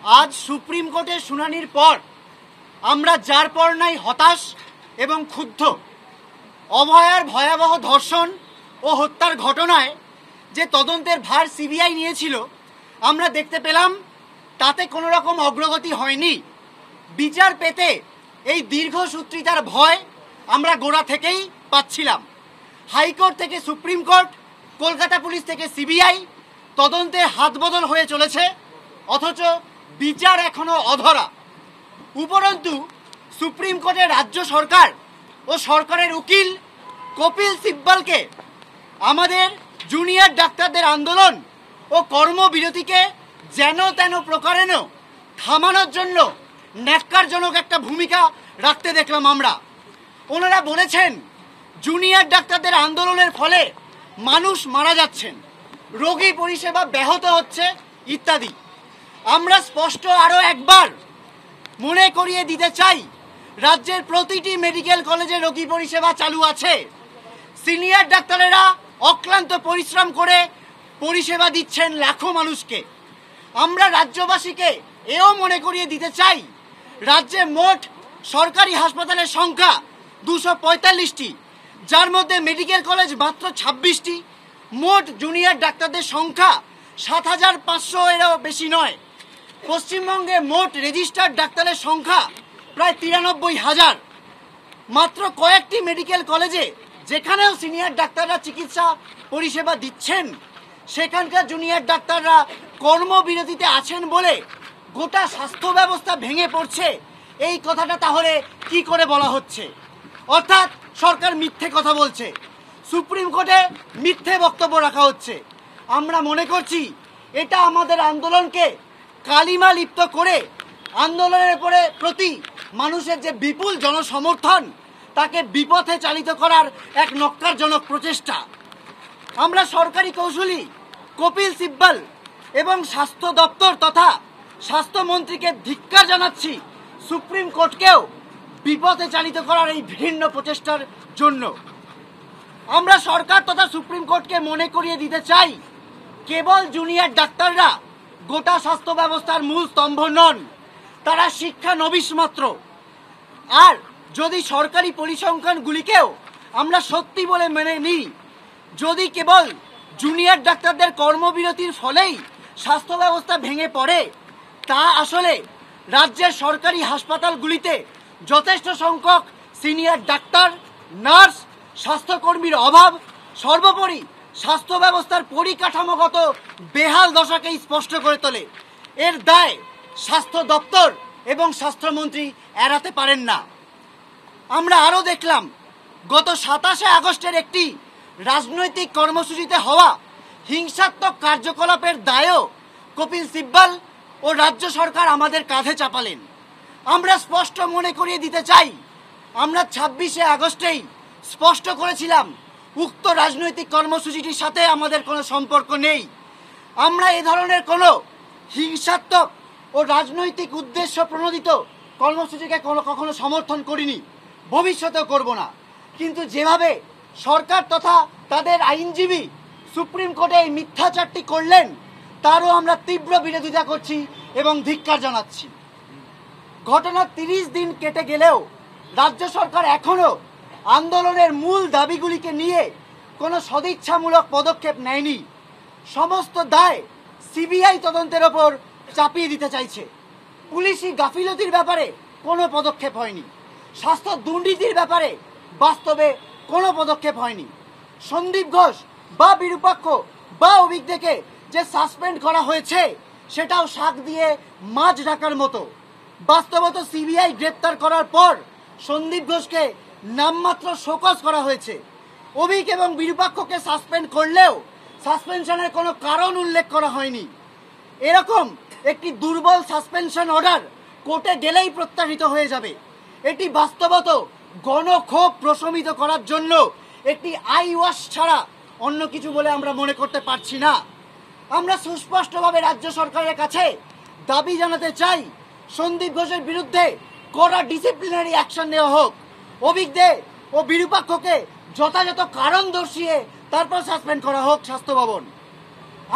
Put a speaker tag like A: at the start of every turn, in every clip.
A: আজ সুপ্রিম কোর্টের শুনানির পর আমরা যার পর নাই হতাশ এবং ক্ষুব্ধ। অভয়ার ভয়াবহ ধর্ষণ ও হত্যার ঘটনায় যে তদন্তের ভার সিবিআই নিয়েছিল আমরা দেখতে পেলাম তাতে কোনো রকম অগ্রগতি হয়নি। বিচার পেতে এই দীর্ঘসূত্রিতার ভয় আমরা গোড়া থেকেই পাচ্ছিলাম। হাইকোর্ট থেকে সুপ্রিম কোর্ট, কলকাতা পুলিশ থেকে সিবিআই তদন্তে হাতবদল হয়ে চলেছে, অথচ বিচার এখনো অধরা। উপরন্তু সুপ্রিম কোর্টের রাজ্য সরকার ও সরকারের উকিল কপিল সিব্বলকে আমাদের জুনিয়র ডাক্তারদের আন্দোলন ও কর্মবিরতিকে যেন তেন প্রকারেণ থামানোর জন্য ন্যাক্কারজনক একটা ভূমিকা রাখতে দেখলাম আমরা। ওনারা বলেছেন জুনিয়র ডাক্তারদের আন্দোলনের ফলে মানুষ মারা যাচ্ছেন, রোগী পরিষেবা ব্যাহত হচ্ছে ইত্যাদি। আমরা স্পষ্ট আরও একবার মনে করিয়ে দিতে চাই, রাজ্যের প্রতিটি মেডিকেল কলেজে রোগী পরিষেবা চালু আছে। সিনিয়র ডাক্তারেরা অক্লান্ত পরিশ্রম করে পরিষেবা দিচ্ছেন লাখো মানুষকে। আমরা রাজ্যবাসীকে এও মনে করিয়ে দিতে চাই, রাজ্যে মোট সরকারি হাসপাতালের সংখ্যা 245টি, যার মধ্যে মেডিকেল কলেজ মাত্র 26টি। মোট জুনিয়র ডাক্তারদের সংখ্যা 7,500 এরও বেশি নয়। পশ্চিমবঙ্গে মোট রেজিস্টার্ড ডাক্তারের সংখ্যা প্রায় 93,000। মাত্র কয়েকটি মেডিকেল কলেজে যেখানেও সিনিয়র ডাক্তাররা চিকিৎসা পরিষেবা দিচ্ছেন, সেখানকার জুনিয়র ডাক্তাররা কর্মবিরতিতে আছেন বলে গোটা স্বাস্থ্য ব্যবস্থা ভেঙে পড়ছে। এই কথাটা তাহলে কি করে বলা হচ্ছে? অর্থাৎ সরকার মিথ্যে কথা বলছে, সুপ্রিম কোর্টে মিথ্যে বক্তব্য রাখা হচ্ছে। আমরা মনে করছি এটা আমাদের আন্দোলনকে কালিমা লিপ্ত করে আন্দোলনের প্রতি মানুষের যে বিপুল জনসমর্থন তাকে বিপথে চালিত করার এক নক্কারজনক প্রচেষ্টা। আমরা সরকারি কৌশলী কপিল সিব্বল এবং স্বাস্থ্য দপ্তর তথা স্বাস্থ্যমন্ত্রীকে ধিক্কার জানাচ্ছি সুপ্রিম কোর্টকেও বিপথে চালিত করার এই ভিন্ন প্রচেষ্টার জন্য। আমরা সরকার তথা সুপ্রিম কোর্টকে মনে করিয়ে দিতে চাই, কেবল জুনিয়র ডাক্তাররা গোটা স্বাস্থ্য ব্যবস্থার মূল স্তম্ভ নন, তারা শিক্ষানবিশ মাত্র। আর যদি সরকারি পরিসংখ্যানগুলিকেও আমরা সত্যি বলে মেনে নিই, যদি কেবল জুনিয়র ডাক্তারদের কর্মবিরতির ফলেই স্বাস্থ্য ব্যবস্থা ভেঙে পড়ে, তা আসলে রাজ্যের সরকারি হাসপাতালগুলিতে যথেষ্ট সংখ্যক সিনিয়র ডাক্তার, নার্স, স্বাস্থ্যকর্মীর অভাব, সর্বোপরি স্বাস্থ্য ব্যবস্থার পরিকাঠামোগত বেহাল দশাকেই স্পষ্ট করে তোলে। এর দায় স্বাস্থ্য দপ্তর এবং স্বাস্থ্যমন্ত্রী এড়াতে পারেন না। আমরা আরও দেখলাম গত 27শে আগস্টের একটি রাজনৈতিক কর্মসূচিতে হওয়া হিংসাত্মক কার্যকলাপের দায়ও কপিল সিব্বল ও রাজ্য সরকার আমাদের কাঁধে চাপালেন। আমরা স্পষ্ট মনে করিয়ে দিতে চাই, আমরা 26শে আগস্টেই স্পষ্ট করেছিলাম উক্ত রাজনৈতিক কর্মসূচিটির সাথে আমাদের কোনো সম্পর্ক নেই। আমরা এ ধরনের কোনো হিংসাত্মক ও রাজনৈতিক উদ্দেশ্য প্রণোদিত কর্মসূচিকে কখনো সমর্থন করিনি, ভবিষ্যতেও করব না। কিন্তু যেভাবে সরকার তথা তাদের আইনজীবী সুপ্রিম কোর্টে এই মিথ্যাচারটি করলেন, তারও আমরা তীব্র বিরোধিতা করছি এবং ধিক্কার জানাচ্ছি। ঘটনার 30 দিন কেটে গেলেও রাজ্য সরকার এখনও আন্দোলনের মূল দাবিগুলিকে নিয়ে কোনো সদিচ্ছামূলক পদক্ষেপ নেয়নি। সমস্ত দায় সিবিআই তদন্তের ওপর চাপিয়ে দিতে চাইছে। পুলিশি গাফিলতির ব্যাপারে কোনো পদক্ষেপ হয়নি, স্বাস্থ্য দুর্নীতির ব্যাপারে বাস্তবে কোনো পদক্ষেপ হয়নি। সন্দীপ ঘোষ বা বিরূপাক্ষ বা অভিজ্ঞকে যে সাসপেন্ড করা হয়েছে, সেটাও শাক দিয়ে মাছ ঢাকার মতো। বাস্তবত সিবিআই গ্রেপ্তার করার পর সন্দীপ ঘোষকে নামমাত্র শোকজ করা হয়েছে। অভিক এবং বিরূপাক্ষকে সাসপেন্ড করলেও সাসপেনশনের কোনো কারণ উল্লেখ করা হয়নি। এরকম একটি দুর্বল সাসপেনশন অর্ডার কোর্টে গেলেই প্রত্যাহিত হয়ে যাবে। এটি বাস্তবত গণক্ষোভ প্রশমিত করার জন্য একটি আই ওয়াশ ছাড়া অন্য কিছু বলে আমরা মনে করতে পারছি না। আমরা সুস্পষ্টভাবে রাজ্য সরকারের কাছে দাবি জানাতে চাই, সন্দীপ ঘোষের বিরুদ্ধে কড়া ডিসিপ্লিনারি অ্যাকশন নেওয়া হোক। অভিক দে ও বিরূপাক্ষকে যথাযথ কারণ দর্শিয়ে তারপর সাসপেন্ড করা হোক স্বাস্থ্য ভবন।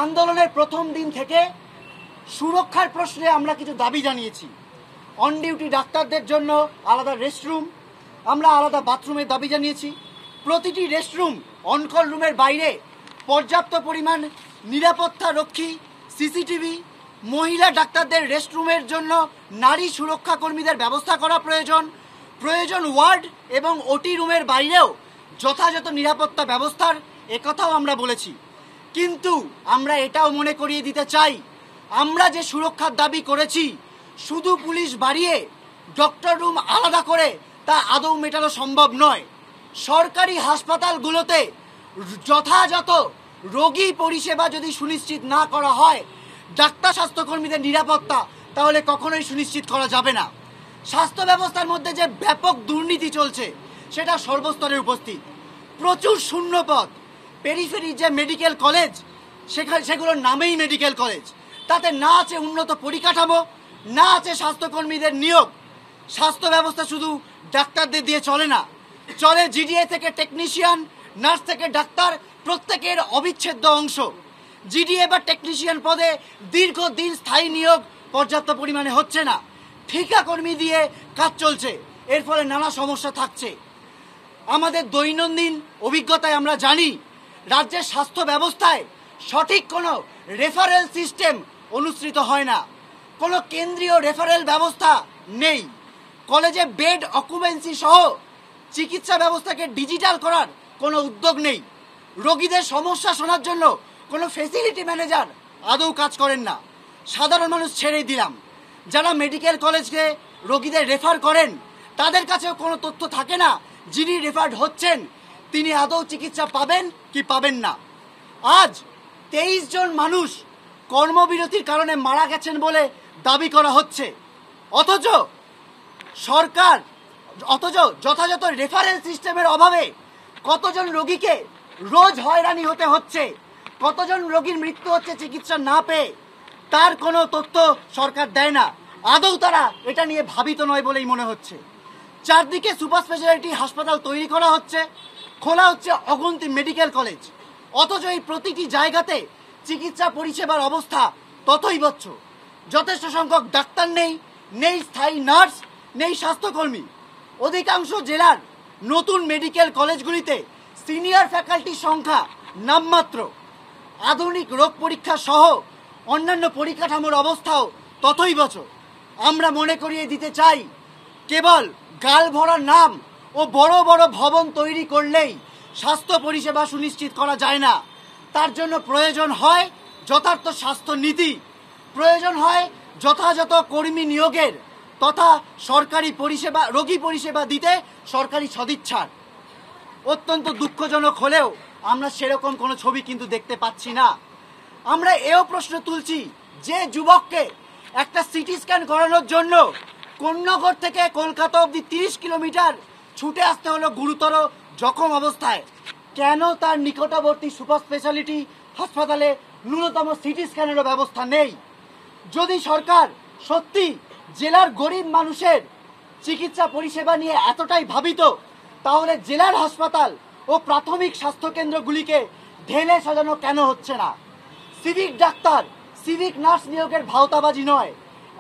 A: আন্দোলনের প্রথম দিন থেকে সুরক্ষার প্রশ্নে আমরা কিছু দাবি জানিয়েছি। অন ডিউটি ডাক্তারদের জন্য আলাদা রেস্টরুম, আমরা আলাদা বাথরুমের দাবি জানিয়েছি। প্রতিটি রেস্টরুম অনকল রুমের বাইরে পর্যাপ্ত পরিমাণ নিরাপত্তা রক্ষী সিসিটিভি, মহিলা ডাক্তারদের রেস্টরুমের জন্য নারী সুরক্ষা কর্মীদের ব্যবস্থা করা প্রয়োজন ওয়ার্ড এবং ওটি রুমের বাইরেও যথাযথ নিরাপত্তা ব্যবস্থার একথাও আমরা বলেছি। কিন্তু আমরা এটাও মনে করিয়ে দিতে চাই, আমরা যে সুরক্ষার দাবি করেছি শুধু পুলিশ বাড়িয়ে ডক্টর রুম আলাদা করে তা আদৌ মেটানো সম্ভব নয়। সরকারি হাসপাতালগুলোতে যথাযথ রোগী পরিষেবা যদি সুনিশ্চিত না করা হয়, ডাক্তার স্বাস্থ্যকর্মীদের নিরাপত্তা তাহলে কখনোই সুনিশ্চিত করা যাবে না। স্বাস্থ্য ব্যবস্থার মধ্যে যে ব্যাপক দুর্নীতি চলছে সেটা সর্বস্তরে উপস্থিত। প্রচুর শূন্যপদ, পেরিফেরি যে মেডিকেল কলেজ সেগুলোর নামেই মেডিকেল কলেজ, তাতে না আছে উন্নত পরিকাঠামো, না আছে স্বাস্থ্যকর্মীদের নিয়োগ। স্বাস্থ্য ব্যবস্থা শুধু ডাক্তারদের দিয়ে চলে না, চলে জিডিএ থেকে টেকনিশিয়ান, নার্স থেকে ডাক্তার, প্রত্যেকের অবিচ্ছেদ্য অংশ। জিডিএ বা টেকনিশিয়ান পদে দীর্ঘদিন স্থায়ী নিয়োগ পর্যাপ্ত পরিমাণে হচ্ছে না, ঠিকা কর্মী দিয়ে কাজ চলছে, এর ফলে নানা সমস্যা থাকছে। আমাদের দৈনন্দিন অভিজ্ঞতায় আমরা জানি রাজ্যের স্বাস্থ্য ব্যবস্থায় সঠিক কোনো রেফারেল সিস্টেম অনুসৃত হয় না, কোনো কেন্দ্রীয় রেফারেল ব্যবস্থা নেই। কলেজে বেড অকুপেন্সি সহ চিকিৎসা ব্যবস্থাকে ডিজিটাল করার কোনো উদ্যোগ নেই। রোগীদের সমস্যা শোনার জন্য কোনো ফেসিলিটি ম্যানেজার আদৌ কাজ করেন না। সাধারণ মানুষ ছেড়েই দিলাম, যারা মেডিকেল কলেজকে রোগীদের রেফার করেন তাদের কাছেও কোনো তথ্য থাকে না যিনি রেফার্ড হচ্ছেন তিনি আদৌ চিকিৎসা পাবেন কি পাবেন না। আজ 23 জন মানুষ কর্মবিরতির কারণে মারা গেছেন বলে দাবি করা হচ্ছে, অথচ যথাযথ রেফারেল সিস্টেমের অভাবে কতজন রোগীকে রোজ হয়রানি হতে হচ্ছে, কতজন রোগীর মৃত্যু হচ্ছে চিকিৎসা না পেয়ে, তার কোনো তথ্য সরকার দেয় না। আদৌ তারা এটা নিয়ে ভাবিত নয় বলেই মনে হচ্ছে। চারদিকে সুপার স্পেশালিটি হাসপাতাল তৈরি করা হচ্ছে, খোলা হচ্ছে অগুন্তি মেডিকেল কলেজ, অথচ এই প্রতিটি জায়গাতে চিকিৎসা পরিষেবার অবস্থা ততই বচ্চ। যথেষ্ট সংখ্যক ডাক্তার নেই স্থায়ী নার্স, নেই স্বাস্থ্যকর্মী। অধিকাংশ জেলার নতুন মেডিকেল কলেজগুলিতে সিনিয়র ফ্যাকাল্টির সংখ্যা নামমাত্র। আধুনিক রোগ পরীক্ষা সহ অন্যান্য পরিকাঠামোর অবস্থাও ততই বছর। আমরা মনে করিয়ে দিতে চাই, কেবল গাল ভরা নাম ও বড় বড় ভবন তৈরি করলেই স্বাস্থ্য পরিষেবা সুনিশ্চিত করা যায় না। তার জন্য প্রয়োজন হয় যথার্থ স্বাস্থ্য নীতি, প্রয়োজন হয় যথাযথ কর্মী নিয়োগের তথা সরকারি পরিষেবা, রোগী পরিষেবা দিতে সরকারি সদিচ্ছার। অত্যন্ত দুঃখজনক হলেও আমরা সেরকম কোনো ছবি কিন্তু দেখতে পাচ্ছি না। আমরা এও প্রশ্ন তুলছি, যে যুবককে একটা সিটি স্ক্যান করানোর জন্য কোন্নগর থেকে কলকাতা অবধি 30 কিলোমিটার ছুটে আসতে হলো গুরুতর জখম অবস্থায়, কেন তার নিকটবর্তী সুপার স্পেশালিটি হাসপাতালে ন্যূনতম সিটি স্ক্যানেরও ব্যবস্থা নেই? যদি সরকার সত্যি জেলার গরিব মানুষের চিকিৎসা পরিষেবা নিয়ে এতটাই ভাবিত, তাহলে জেলার হাসপাতাল ও প্রাথমিক স্বাস্থ্যকেন্দ্রগুলিকে ঢেলে সাজানো কেন হচ্ছে না? সিভিক ডাক্তার, সিভিক নার্স নিয়োগের ভাওতাবাজি নয়,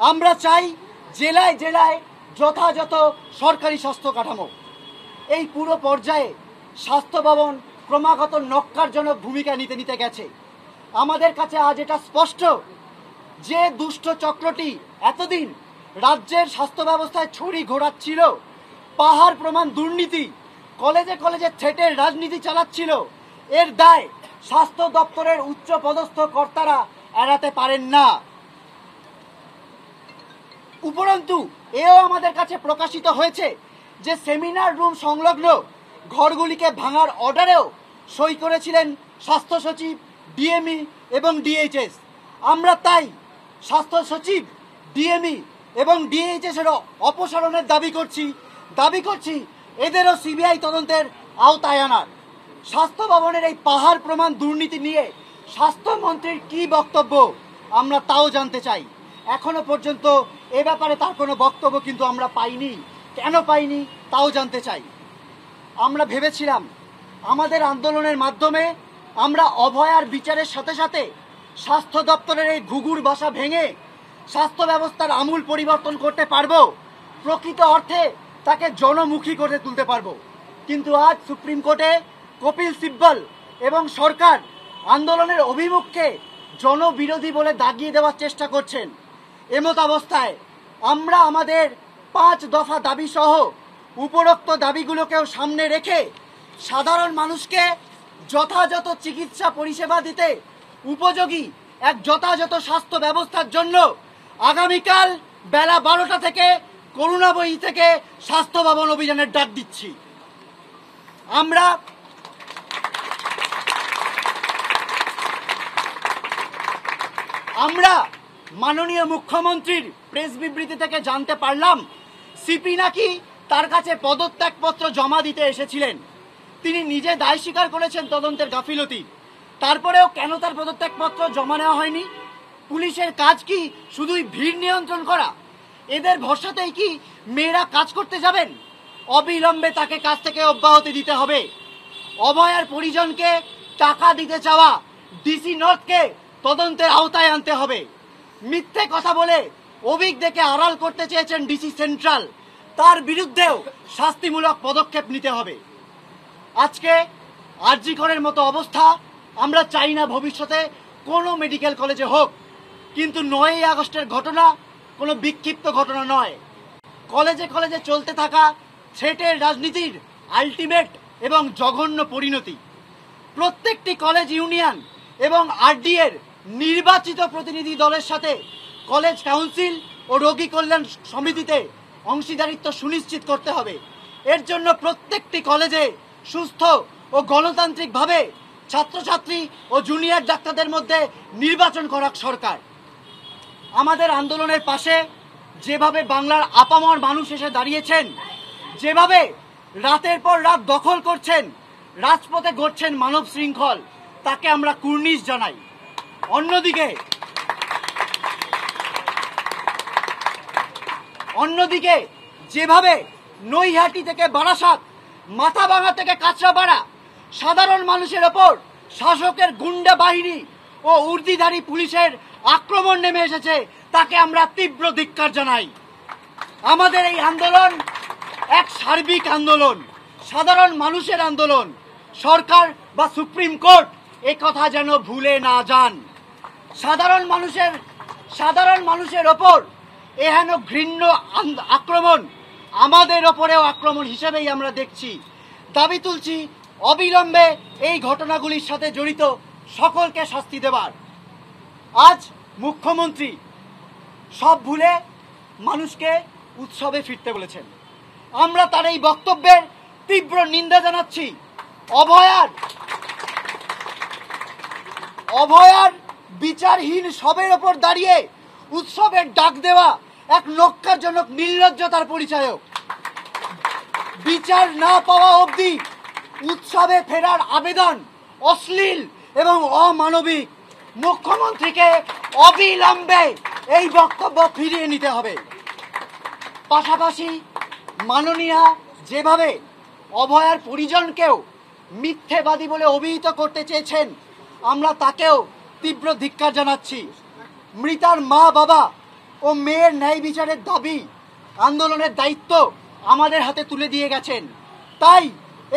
A: আমরা চাই জেলায় জেলায় যথাযথ সরকারি স্বাস্থ্য কাঠামো। এই পুরো পর্যায়ে স্বাস্থ্য ভবন ক্রমাগত নক্কারজনক ভূমিকা নিতে গেছে। আমাদের কাছে আজ এটা স্পষ্ট যে দুষ্ট চক্রটি এতদিন রাজ্যের স্বাস্থ্য ব্যবস্থায় ছড়ি ঘোরাচ্ছিল, পাহাড় প্রমাণ দুর্নীতি, কলেজে কলেজে থ্রেটের রাজনীতি চালাচ্ছিল, এর দায় স্বাস্থ্য দপ্তরের উচ্চ পদস্থ কর্তারা এড়াতে পারেন না। উপরন্তু এও আমাদের কাছে প্রকাশিত হয়েছে যে সেমিনার রুম সংলগ্ন ঘরগুলিকে ভাঙার অর্ডারেও সই করেছিলেন স্বাস্থ্য সচিব, ডিএমই এবং ডিএইচএস। আমরা তাই স্বাস্থ্য সচিব, ডিএমই এবং ডিএইচএস এর অপসারণের দাবি করছি এদেরও সিবিআই তদন্তের আওতায় আনার। স্বাস্থ্য ভবনের এই পাহাড় প্রমাণ দুর্নীতি নিয়ে স্বাস্থ্যমন্ত্রীর কি বক্তব্য আমরা তাও জানতে চাই। এখনো পর্যন্ত এ ব্যাপারে তার কোনো বক্তব্য কিন্তু আমরা পাইনি। কেন পাইনি তাও জানতে চাই। আমরা ভেবেছিলাম আমাদের আন্দোলনের মাধ্যমে আমরা অভয়ার বিচারের সাথে সাথে স্বাস্থ্য দপ্তরের এই ঘুঘুর বাসা ভেঙে স্বাস্থ্য ব্যবস্থার আমূল পরিবর্তন করতে পারবো, প্রকৃত অর্থে তাকে জনমুখী করে তুলতে পারবো। কিন্তু আজ সুপ্রিম কোর্টে কপিল সিব্বল এবং সরকার আন্দোলনের অভিমুখকে জনবিরোধী বলে দাগিয়ে দেওয়ার চেষ্টা করছেন। এমত অবস্থায় আমরা আমাদের 5 দফা দাবি সহ উপরোক্ত দাবিগুলোকেও সামনে রেখে সাধারণ মানুষকে যথাযথ চিকিৎসা পরিষেবা দিতে উপযোগী এক যথাযথ স্বাস্থ্য ব্যবস্থার জন্য আগামীকাল বেলা 12টা থেকে করুণাবয়ী থেকে স্বাস্থ্য ভবন অভিযানের ডাক দিচ্ছি। আমরা মাননীয় মুখ্যমন্ত্রীর প্রেস বিবৃতি থেকে জানতে পারলাম সিপি নাকি তার কাছে পদত্যাগপত্র জমা দিতে এসেছিলেন। তিনি নিজে দায় স্বীকার করেছেন তদন্তের গাফিলতি। তারপরেও কেন তার পদত্যাগপত্র জমা নেওয়া হয়নি? পুলিশের কাজ কি শুধুই ভিড় নিয়ন্ত্রণ করা? এদের ভরসাতেই কি মেয়েরা কাজ করতে যাবেন? অবিলম্বে তাকে কাজ থেকে অব্যাহতি দিতে হবে। অভয়ার পরিজনকে টাকা দিতে চাওয়া ডিসি নর্থকে তদন্তের আওতায় আনতে হবে। মিথ্যে কথা বলে অভিজ্ঞকে আড়াল করতে চেয়েছেন ডিসি সেন্ট্রাল, তার বিরুদ্ধেও শাস্তিমূলক পদক্ষেপ নিতে হবে। আজকে আরজি করের মতো অবস্থা আমরা চাই না ভবিষ্যতে কোনো মেডিকেল কলেজে হোক, কিন্তু 9ই আগস্টের ঘটনা কোনো বিক্ষিপ্ত ঘটনা নয়। কলেজে কলেজে চলতে থাকা থ্রেটের রাজনীতির আলটিমেট এবং জঘন্য পরিণতি। প্রত্যেকটি কলেজ ইউনিয়ন এবং আরডি এর নির্বাচিত প্রতিনিধি দলের সাথে কলেজ কাউন্সিল ও রোগী কল্যাণ সমিতিতে অংশীদারিত্ব সুনিশ্চিত করতে হবে। এর জন্য প্রত্যেকটি কলেজে সুস্থ ও গণতান্ত্রিকভাবে ছাত্রছাত্রী ও জুনিয়র ডাক্তারদের মধ্যে নির্বাচন করা সরকার। আমাদের আন্দোলনের পাশে যেভাবে বাংলার আপামর মানুষ এসে দাঁড়িয়েছেন, যেভাবে রাতের পর রাত দখল করছেন, রাজপথে গড়ছেন মানব শৃঙ্খল, তাকে আমরা কুর্নিশ জানাই। অন্যদিকে যেভাবে নৈহাটি থেকে বারাসাত, মাথাভাঙা থেকে কাঁচরাপাড়া সাধারণ মানুষের ওপর শাসকের গুন্ডা বাহিনী ও উর্দিধারী পুলিশের আক্রমণ নেমে এসেছে, তাকে আমরা তীব্র ধিক্কার জানাই। আমাদের এই আন্দোলন এক সার্বিক আন্দোলন, সাধারণ মানুষের আন্দোলন। সরকার বা সুপ্রিম কোর্ট এ কথা যেন ভুলে না যান। সাধারণ মানুষের ওপর এহেন ঘৃণ্য আক্রমণ আমাদের ওপরেও আক্রমণ হিসেবেই আমরা দেখছি। দাবি তুলছি অবিলম্বে এই ঘটনাগুলির সাথে জড়িত সকলকে শাস্তি দেবার। আজ মুখ্যমন্ত্রী সব ভুলে মানুষকে উৎসবে ফিরতে বলেছেন। আমরা তার এই বক্তব্যের তীব্র নিন্দা জানাচ্ছি। অভয়ার বিচারহীন সবের ওপর দাঁড়িয়ে উৎসবের ডাক দেওয়া এক ন্যক্কারজনক নির্লজ্জতার পরিচায়ক। বিচার না পাওয়া অবধি উৎসবে ফেরার আবেদন অশ্লীল এবং অমানবিক। মুখ্যমন্ত্রীকে অবিলম্বে এই বক্তব্য ফিরিয়ে নিতে হবে। পাশাপাশি মাননীয়া যেভাবে অভয়ার পরিজনকেও মিথ্যেবাদী বলে অভিহিত করতে চেয়েছেন, আমরা তাকেও তীব্র ধিক্কার জানাচ্ছি। মৃতার মা বাবা ও মেয়ের ন্যায় বিচারের দাবি, আন্দোলনের দায়িত্ব আমাদের হাতে তুলে দিয়ে গেছেন। তাই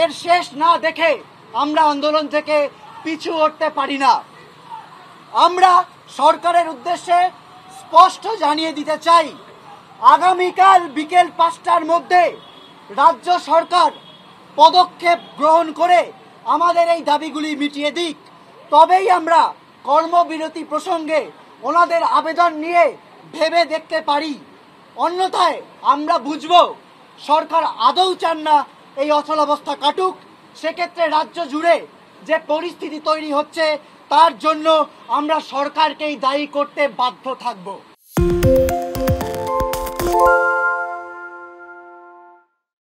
A: এর শেষ না দেখে আমরা আন্দোলন থেকে পিছু হটতে পারি না। আমরা সরকারের উদ্দেশ্যে স্পষ্ট জানিয়ে দিতে চাই, আগামীকাল বিকেল 5টার মধ্যে রাজ্য সরকার পদক্ষেপ গ্রহণ করে আমাদের এই দাবিগুলি মিটিয়ে দিক, তবেই আমরা কর্মবিরতি প্রসঙ্গে ওনাদের আবেদন নিয়ে ভেবে দেখতে পারি। অন্যথায় আমরা বুঝব সরকার আদৌ চান না এই অচলাবস্থা কাটুক। সেক্ষেত্রে রাজ্য জুড়ে যে পরিস্থিতি তৈরি হচ্ছে তার জন্য আমরা সরকারকেই দায়ী করতে বাধ্য থাকব।